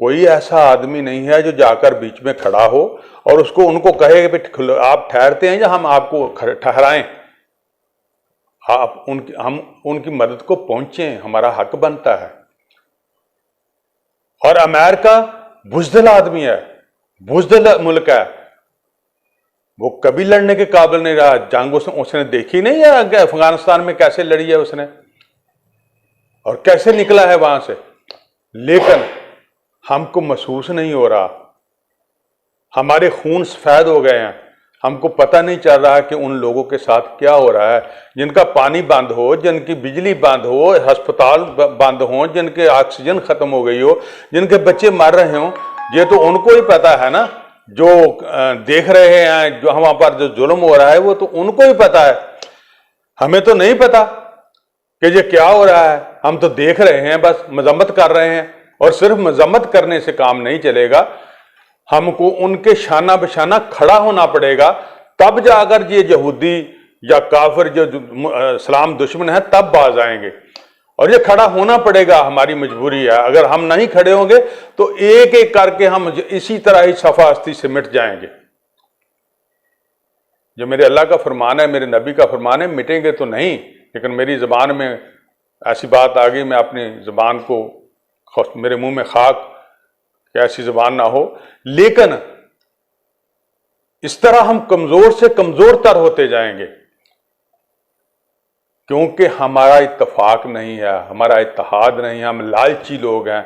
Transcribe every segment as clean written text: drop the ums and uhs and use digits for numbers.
کوئی ایسا آدمی نہیں ہے جو جا کر بیچ میں کھڑا ہو اور اس کو ان کو کہے کہ آپ ٹھہرتے ہیں یا ہم آپ کو ٹھہرائیں، ہم ان کی مدد کو پہنچیں، ہمارا حق بنتا ہے۔ اور امریکہ بزدل آدمی ہے، بزدل ملک ہے، وہ کبھی لڑنے کے قابل نہیں رہا۔ جنگ اس نے دیکھی نہیں ہے کہ افغانستان میں کیسے لڑی ہے اس نے اور کیسے نکلا ہے وہاں سے، لیکن ہم کو محسوس نہیں ہو رہا، ہمارے خون سفید ہو گئے ہیں، ہم کو پتہ نہیں چل رہا کہ ان لوگوں کے ساتھ کیا ہو رہا ہے جن کا پانی بند ہو، جن کی بجلی بند ہو، ہسپتال بند ہوں، جن کے آکسیجن ختم ہو گئی ہو، جن کے بچے مر رہے ہوں۔ یہ تو ان کو ہی پتہ ہے نا، جو دیکھ رہے ہیں جو ہمارے پر جو ظلم ہو رہا ہے وہ تو ان کو ہی پتہ ہے، ہمیں تو نہیں پتہ کہ یہ کیا ہو رہا ہے۔ ہم تو دیکھ رہے ہیں، بس مذمت کر رہے ہیں، اور صرف مذمت کرنے سے کام نہیں چلے گا، ہم کو ان کے شانہ بشانہ کھڑا ہونا پڑے گا، تب جا کر یہ یہودی یا کافر جو اسلام دشمن ہے تب باز آئیں گے، اور یہ کھڑا ہونا پڑے گا، ہماری مجبوری ہے۔ اگر ہم نہیں کھڑے ہوں گے تو ایک ایک کر کے ہم اسی طرح ہی صفحہ ہستی سے مٹ جائیں گے۔ جو میرے اللہ کا فرمان ہے، میرے نبی کا فرمان ہے، مٹیں گے تو نہیں، لیکن میری زبان میں ایسی بات آ گئی، میں اپنی زبان کو، میرے منہ میں خاک کہ ایسی زبان نہ ہو، لیکن اس طرح ہم کمزور سے کمزور تر ہوتے جائیں گے، کیونکہ ہمارا اتفاق نہیں ہے، ہمارا اتحاد نہیں ہے، ہم لالچی لوگ ہیں،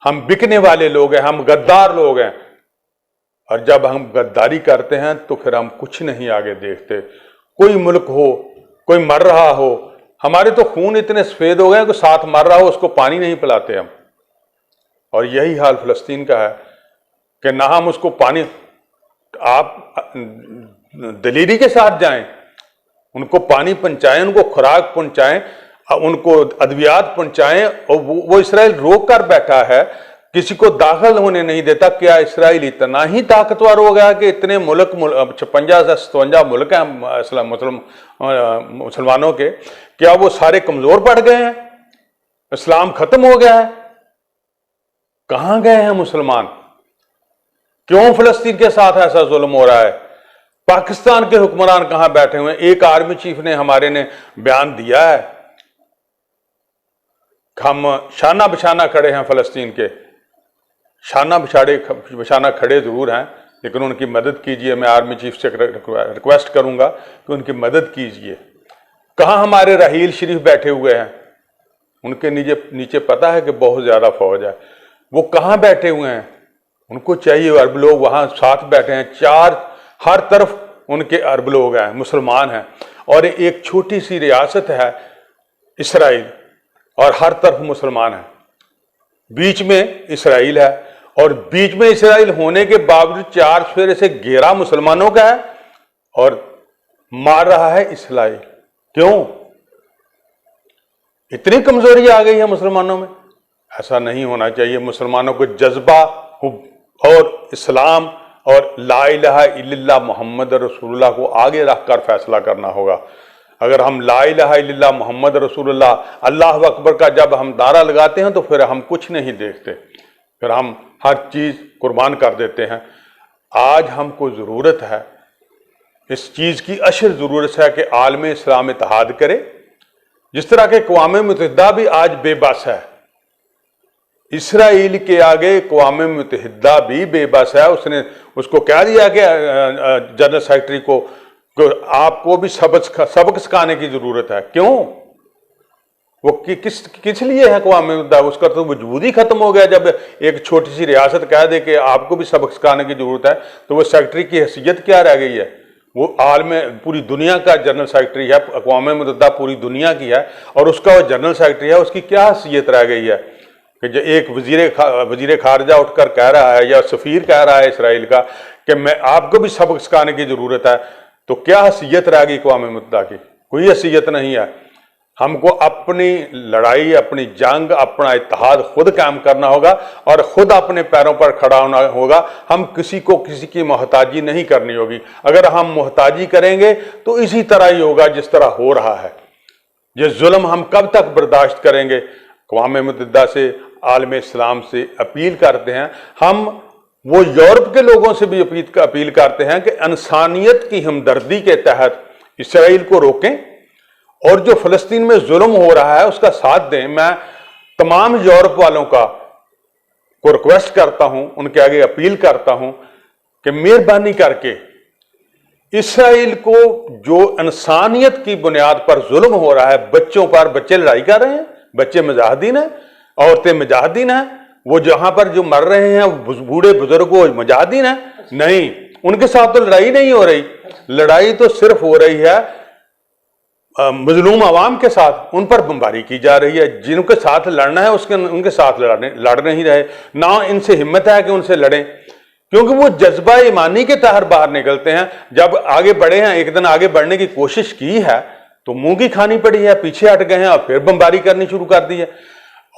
ہم بکنے والے لوگ ہیں، ہم غدار لوگ ہیں، اور جب ہم غداری کرتے ہیں تو پھر ہم کچھ نہیں آگے دیکھتے۔ کوئی ملک ہو، کوئی مر رہا ہو، ہمارے تو خون اتنے سفید ہو گئے کہ ساتھ مر رہا ہو اس کو پانی نہیں پلاتے ہم، اور یہی حال فلسطین کا ہے کہ نہ ہم اس کو پانی، آپ دلیری کے ساتھ جائیں، ان کو پانی پہنچائیں، ان کو خوراک پہنچائیں، ان کو ادویات پہنچائیں، اور وہ اسرائیل روک کر بیٹھا ہے، کسی کو داخل ہونے نہیں دیتا۔ کیا اسرائیل اتنا ہی طاقتور ہو گیا کہ اتنے ملک 56 سے 57 ملک ہیں مسلمانوں کے، کیا وہ سارے کمزور پڑ گئے ہیں؟ اسلام ختم ہو گیا ہے؟ کہاں گئے ہیں مسلمان؟ کیوں فلسطین کے ساتھ ایسا ظلم ہو رہا ہے؟ پاکستان کے حکمران کہاں بیٹھے ہوئے ہیں؟ ایک آرمی چیف نے ہمارے نے بیان دیا ہے، ہم شانہ بشانہ کھڑے ہیں فلسطین کے، شانہ بشانہ کھڑے ضرور ہیں، لیکن ان کی مدد کیجئے۔ میں آرمی چیف سے ریکویسٹ کروں گا کہ ان کی مدد کیجئے۔ کہاں ہمارے رحیل شریف بیٹھے ہوئے ہیں؟ ان کے نیچے پتہ ہے کہ بہت زیادہ فوج ہے، وہ کہاں بیٹھے ہوئے ہیں؟ ان کو چاہیے، عرب لوگ وہاں ساتھ بیٹھے ہیں، ہر طرف ان کے عرب لوگ ہیں، مسلمان ہیں، اور ایک چھوٹی سی ریاست ہے اسرائیل، اور ہر طرف مسلمان ہیں، بیچ میں اسرائیل ہے، اور بیچ میں اسرائیل ہونے کے باوجود 4 چفیرے سے گھیرا مسلمانوں کا ہے، اور مار رہا ہے اسرائیل۔ کیوں؟ اتنی کمزوری آ گئی ہے مسلمانوں میں؟ ایسا نہیں ہونا چاہیے۔ مسلمانوں کو جذبہ اور اسلام اور لا الہ الا اللہ محمد رسول اللہ کو آگے رکھ کر فیصلہ کرنا ہوگا۔ اگر ہم لا الہ الا اللہ محمد رسول اللہ، اللہ اکبر کا جب ہم نعرہ لگاتے ہیں تو پھر ہم کچھ نہیں دیکھتے، پھر ہم ہر چیز قربان کر دیتے ہیں۔ آج ہم کو ضرورت ہے، اس چیز کی اشد ضرورت ہے کہ عالم اسلام اتحاد کرے، جس طرح کہ اقوام متحدہ بھی آج بے بس ہے۔ اسرائیل کے آگے اقوام متحدہ بھی بے بس ہے۔ اس کو کہہ دیا کہ جنرل سیکرٹری کو کہ آپ کو بھی سبق سکھانے کی ضرورت ہے۔ کیوں؟ وہ کس لیے ہے اقوام متحدہ؟ اس کا تو وجود ہی ختم ہو گیا۔ جب ایک چھوٹی سی ریاست کہہ دے کہ آپ کو بھی سبق سکھانے کی ضرورت ہے تو وہ سیکرٹری کی حیثیت کیا رہ گئی ہے؟ وہ عالم پوری دنیا کا جنرل سیکرٹری ہے، اقوام متحدہ پوری دنیا کی ہے، اور اس کا وہ جنرل سیکرٹری ہے، اس کی کیا حیثیت رہ گئی ہے کہ جو ایک وزیر خارجہ اٹھ کر کہہ رہا ہے یا سفیر کہہ رہا ہے اسرائیل کا کہ میں آپ کو بھی سبق سکھانے کی ضرورت ہے، تو کیا حیثیت رہ گئی اقوام متحدہ کی؟ کوئی حیثیت نہیں ہے۔ ہم کو اپنی لڑائی، اپنی جنگ، اپنا اتحاد خود قائم کرنا ہوگا اور خود اپنے پیروں پر کھڑا ہونا ہوگا۔ ہم کسی کی محتاجی نہیں کرنی ہوگی۔ اگر ہم محتاجی کریں گے تو اسی طرح ہی ہوگا جس طرح ہو رہا ہے۔ یہ ظلم ہم کب تک برداشت کریں گے؟ اقوام متحدہ سے عالم اسلام سے اپیل کرتے ہیں، ہم وہ یورپ کے لوگوں سے بھی اپیل کرتے ہیں کہ انسانیت کی ہمدردی کے تحت اسرائیل کو روکیں اور جو فلسطین میں ظلم ہو رہا ہے اس کا ساتھ دیں۔ میں تمام یورپ والوں کو ریکویسٹ کرتا ہوں، ان کے آگے اپیل کرتا ہوں کہ مہربانی کر کے اسرائیل کو جو انسانیت کی بنیاد پر ظلم ہو رہا ہے، بچوں پر، بچے لڑائی کر رہے ہیں، بچے مجاہدین ہیں، عورتیں مجاہدین ہیں، وہ جہاں پر جو مر رہے ہیں بوڑھے بزرگ وہ مجاہدین ہیں، نہیں، ان کے ساتھ تو لڑائی نہیں ہو رہی، لڑائی تو صرف ہو رہی ہے مظلوم عوام کے ساتھ، ان پر بمباری کی جا رہی ہے، جن کے ساتھ لڑنا ہے ان کے ساتھ لڑ نہیں رہے، نہ ان سے ہمت ہے کہ ان سے لڑیں، کیونکہ وہ جذبہ ایمانی کے تحت باہر نکلتے ہیں۔ جب آگے بڑھے ہیں، ایک دن آگے بڑھنے کی کوشش کی ہے تو منہ کی کھانی پڑی ہے، پیچھے ہٹ گئے ہیں اور پھر بمباری کرنی شروع کر دی ہے۔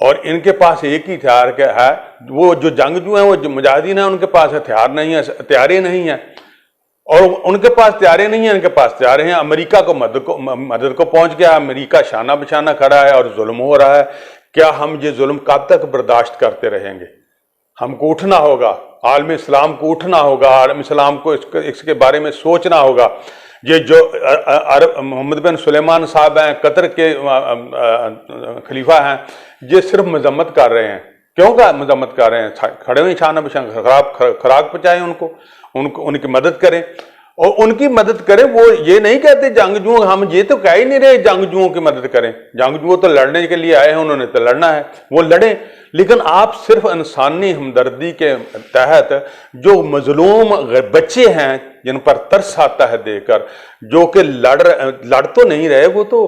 اور ان کے پاس ایک ہی ہتھیار ہے، وہ جو جنگجو ہیں، وہ جو مجاہدین ہیں، ان کے پاس ہتھیار نہیں ہے، ہتھیاریں نہیں ہیں، اور ان کے پاس ہتھیاریں نہیں ہیں، ان کے پاس ہتھیاریں ہیں۔ امریکہ کو مدد کو پہنچ گیا، امریکہ شانہ بشانہ کھڑا ہے اور ظلم ہو رہا ہے۔ کیا ہم یہ ظلم کب تک برداشت کرتے رہیں گے؟ ہم کو اٹھنا ہوگا، عالم اسلام کو اٹھنا ہوگا، عالم اسلام کو اس کے بارے میں سوچنا ہوگا۔ یہ جو محمد بن سلیمان صاحب ہیں، قطر کے خلیفہ ہیں، یہ صرف مذمت کر رہے ہیں۔ کیوں کا مذمت کر رہے ہیں؟ کھڑے ہوئے شانہ بشانہ، خوراک پہنچائیں ان کی مدد کریں، اور ان کی مدد کریں۔ وہ یہ نہیں کہتے جنگجو، ہم یہ تو کہہ ہی نہیں رہے جنگجوؤں کی مدد کریں، جنگجو تو لڑنے کے لیے آئے ہیں، انہوں نے تو لڑنا ہے، وہ لڑیں، لیکن آپ صرف انسانی ہمدردی کے تحت جو مظلوم بچے ہیں جن پر ترس آتا ہے دیکھ کر، جو کہ لڑ تو نہیں رہے، وہ تو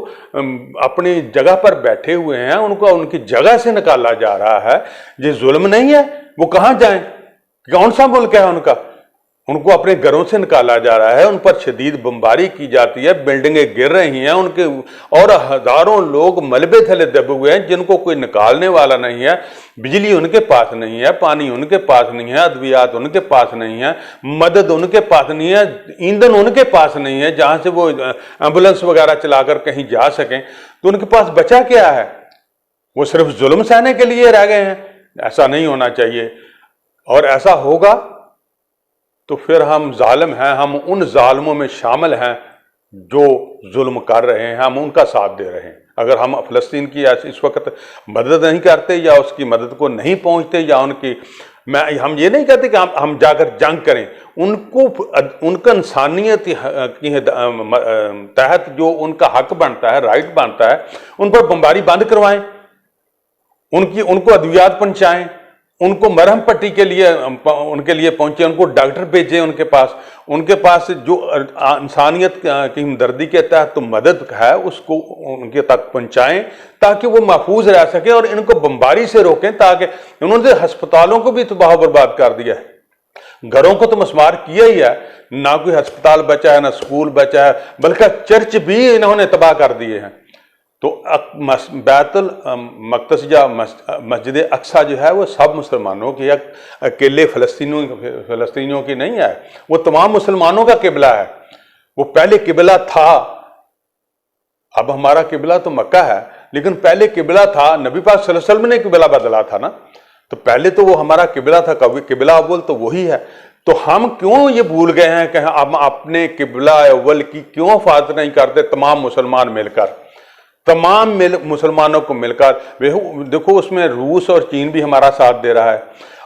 اپنی جگہ پر بیٹھے ہوئے ہیں، ان کو ان کی جگہ سے نکالا جا رہا ہے، یہ ظلم نہیں ہے؟ وہ کہاں جائیں؟ کون سا ملک ہے ان کا؟ ان کو اپنے گھروں سے نکالا جا رہا ہے، ان پر شدید بمباری کی جاتی ہے، بلڈنگیں گر رہی ہیں ان کے، اور ہزاروں لوگ ملبے تھلے دبے ہوئے ہیں جن کو کوئی نکالنے والا نہیں ہے۔ بجلی ان کے پاس نہیں ہے، پانی ان کے پاس نہیں ہے، ادویات ان کے پاس نہیں ہے، مدد ان کے پاس نہیں ہے، ایندھن ان کے پاس نہیں ہے جہاں سے وہ ایمبولینس وغیرہ چلا کر کہیں جا سکیں، تو ان کے پاس بچا کیا ہے؟ وہ صرف ظلم سہنے کے لیے رہ گئے ہیں۔ ایسا نہیں ہونا چاہیے، اور ایسا ہوگا تو پھر ہم ظالم ہیں، ہم ان ظالموں میں شامل ہیں جو ظلم کر رہے ہیں، ہم ان کا ساتھ دے رہے ہیں۔ اگر ہم فلسطین کی اس وقت مدد نہیں کرتے یا اس کی مدد کو نہیں پہنچتے یا ہم یہ نہیں کہتے کہ ہم جا کر جنگ کریں، ان کا انسانیت کی تحت جو ان کا حق بنتا ہے، رائٹ بنتا ہے، ان پر بمباری بند کروائیں، ان کو ادویات پہنچائیں، ان کو مرہم پٹی کے لیے ان کے لیے پہنچے، ان کو ڈاکٹر بھیجیں، ان کے پاس جو انسانیت کی ہمدردی کے تحت تو مدد ہے اس کو ان کے تک پہنچائیں تاکہ وہ محفوظ رہ سکیں، اور ان کو بمباری سے روکیں، تاکہ انہوں نے ہسپتالوں کو بھی تباہ و برباد کر دیا ہے، گھروں کو تو مسمار کیا ہی ہے، نہ کوئی ہسپتال بچا ہے، نہ اسکول بچا ہے، بلکہ چرچ بھی انہوں نے تباہ کر دیے ہیں۔ تو بیت المقدس یا مسجد اقصیٰ جو ہے وہ سب مسلمانوں کی، اکیلے فلسطینیوں کی نہیں ہے، وہ تمام مسلمانوں کا قبلہ ہے۔ وہ پہلے قبلہ تھا، اب ہمارا قبلہ تو مکہ ہے، لیکن پہلے قبلہ تھا، نبی پاک صلی اللہ علیہ وسلم نے قبلہ بدلا تھا نا، تو پہلے تو وہ ہمارا قبلہ تھا، قبلہ اول تو وہی ہے۔ تو ہم کیوں یہ بھول گئے ہیں کہ ہم اپنے قبلہ اول کی کیوں حفاظت نہیں کرتے؟ تمام مسلمان مل کر، تمام مسلمانوں کو مل کر، دیکھو اس میں روس اور چین بھی ہمارا ساتھ دے رہا ہے،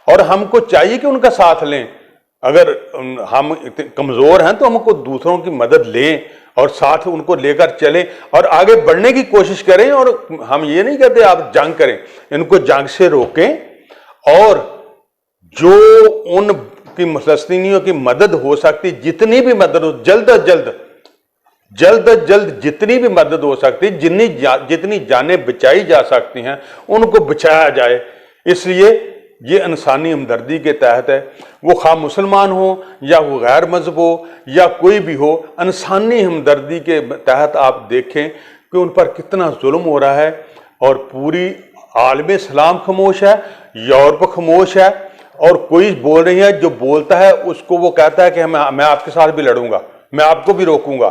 اور ہم کو چاہیے کہ ان کا ساتھ لیں۔ اگر ہم کمزور ہیں تو ہم کو دوسروں کی مدد لیں اور ساتھ ان کو لے کر چلیں اور آگے بڑھنے کی کوشش کریں، اور ہم یہ نہیں کہتے آپ جنگ کریں، ان کو جنگ سے روکیں، اور جو ان کی فلسطینیوں کی مدد ہو سکتی، جتنی بھی مدد ہو، جلد از جلد جتنی بھی مدد ہو سکتی، جتنی جانیں بچائی جا سکتی ہیں ان کو بچایا جائے۔ اس لیے یہ انسانی ہمدردی کے تحت ہے، وہ خواہ مسلمان ہو یا وہ غیر مذہب ہو یا کوئی بھی ہو، انسانی ہمدردی کے تحت آپ دیکھیں کہ ان پر کتنا ظلم ہو رہا ہے، اور پوری عالم اسلام خاموش ہے، یورپ خاموش ہے، اور کوئی بول نہیں ہے۔ جو بولتا ہے اس کو وہ کہتا ہے کہ میں آپ کے ساتھ بھی لڑوں گا، میں آپ کو بھی روکوں گا۔